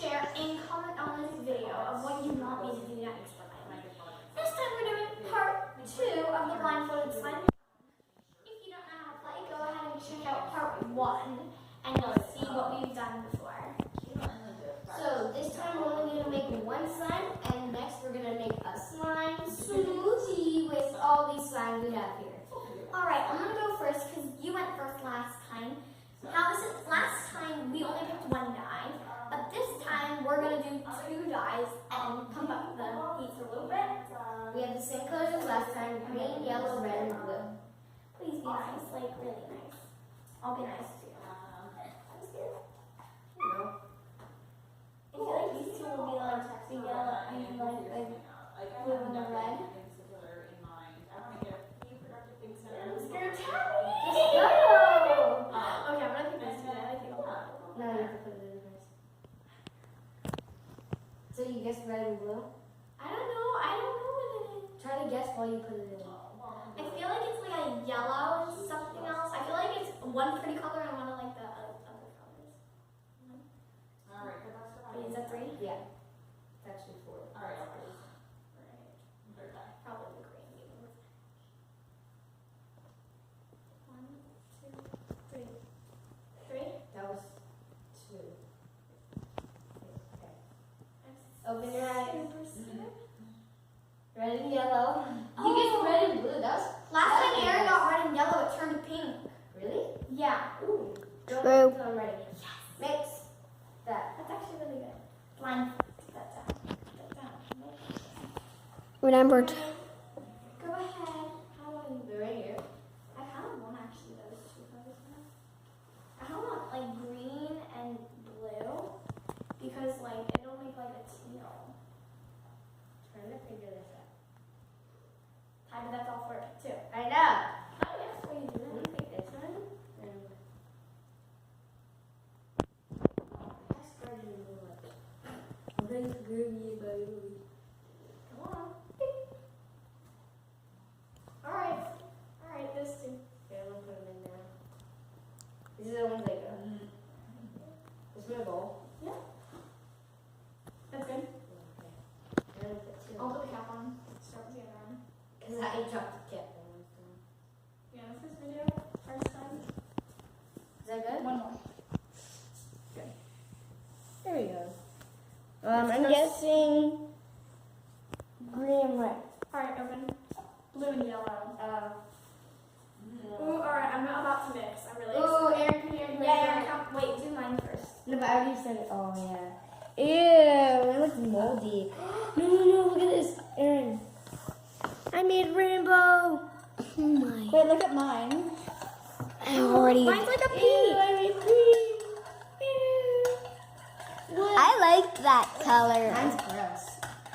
share and comment on this video of what you want me to do next. This time we're doing part 2 of the blindfolded slime. If you don't know how to play, go ahead and check out part 1 and you'll see what we've done before. So this time we're only going to make one slime, and next we're going to make a slime smoothie with all these slimes we have here. Alright, I'm going to go first because you went first last time. Now last time we only picked one dye, but this time we're going to do 2 dyes and pump up the heat a little bit. We have the same colors as last time: green, yellow, red, and blue. Please be nice, like really nice. I'll be nice too. I'm scared. No. I feel like these two will be like the yellow and like the blue and the red. I'm scared. Let's go! Okay, I'm gonna pick this one. I think No, you have to put it in first. So you guess red and blue? I don't know what it is. Try to guess while you put it in. I feel like it's like a yellow and something else. I feel like it's one pretty color and one of like the other colors. Wait, is that 3? Yeah. It's actually 4. Right. Probably the green. Maybe. 1, 2, 3. 3? That was 2. Okay. Open your eyes. Super scared. Red and yellow. You guessed red and blue. That was Last time Aaron got red and yellow, it turned pink. really? Yeah. Ooh. Don't True. mix them already. Mix that. That's actually really good. Line. Put that down. Put that down. Remembered. Go ahead. How about you? They're right here. I kind of want actually those 2 colors now. I kind of want like green and blue because like it'll make like a teal. Trying to figure this out. Hi, but that's all for it too. I know. Oh yes, what are you Let me doing? pick this one. And I started in blue. I'm going to give you baby. Come on. All right, those 2. Okay, I'm gonna put them in now. These are the ones I got. This is my bowl. Yeah. That's good. Okay. And I'm gonna put 2. I'll put the cap on. Start with the other one. Because I dropped the tip. Yeah, this is video. First time. Is that good? One more. There we go. I'm guessing green and red. All right, open. Blue and yellow. Ooh, all right, I'm about to mix. I'm really Ooh, excited. Aaron, come here. Yeah, Aaron, come. Wait, do mine first. No, but I already said it. Oh, yeah. Ew, it looks moldy. No, look at this. Aaron. I made rainbow. Oh my. Wait, look at mine. I already. Mine's like a Ew, pea. I made green. Ew. I like that color. Mine's gross.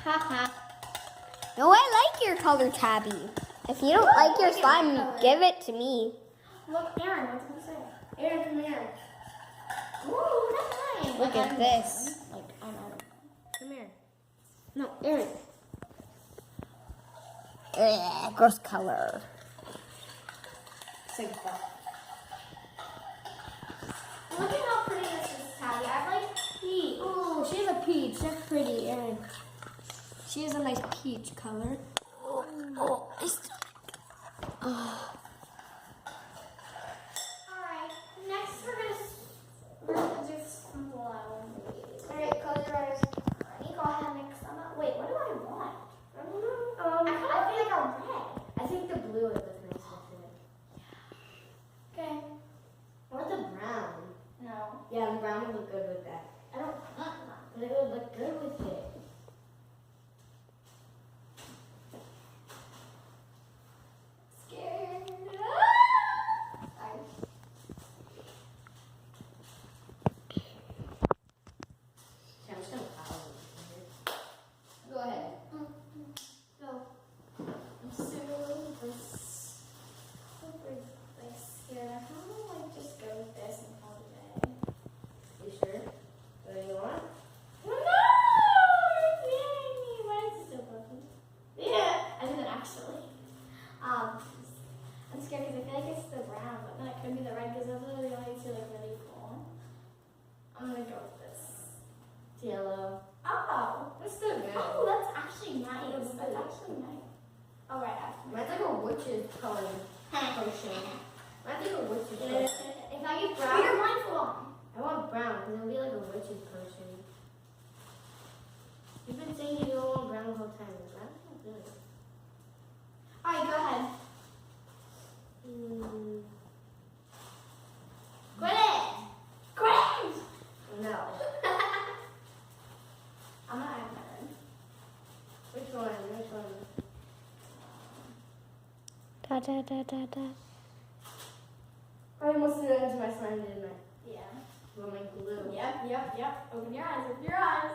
Haha. No, I like your color, Tabby. If you don't like your slime, give it to me. Look, Aaron, what did you say? Aaron, come here. Ooh, that's mine. Look at this. Like, I'm out. Come here. No, Aaron. Ugh, gross color. Say goodbye. Look at how pretty this is, Tabby. I have like peach. Oh, she has a peach. That's pretty, Aaron. She has a nice peach color. Oh, Alright, next we're gonna do some blue. Alright, close your eyes. You go ahead and mix them up. Wait, what do I want? I don't know. I kind of feel like a red. I think the blue would look nice with it. Okay. Or the brown. No. Yeah, the brown would look good with that. I don't want that. But it would look good with it. Scared. Sorry. Okay, I'm just gonna follow it. Go ahead. Go. I'm super like scared. I kind of like just go with this and call it a day. You sure? What do you want? No! yellow. Oh. That's still good. Oh, that's actually nice. That's actually nice. All right, after. Mine's like a witch's potion. Mine's like a witch's potion. If I get Put brown, your blindfold on. I want brown because it'll be like a witch's potion. You've been saying you don't want brown the whole time. Brown's not good. All right, go ahead. Quit it! Great. No. I'm not adding that in. Which one? Which one? Da da da da da. I almost threw that into my slime, didn't I? Yeah. With my glue. Yep. Open your eyes. Open your eyes.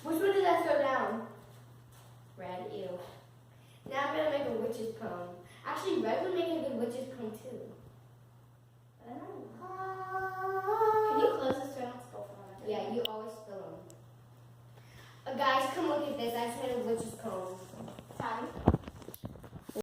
Which one did I throw down? Red, ew. Now I'm gonna make a witch's cone. Actually, red would make a good witch's cone too. Can you close this so I don't spill from it? Yeah, you always spill them. Guys, come look at this. I just made a witch's cone. Time.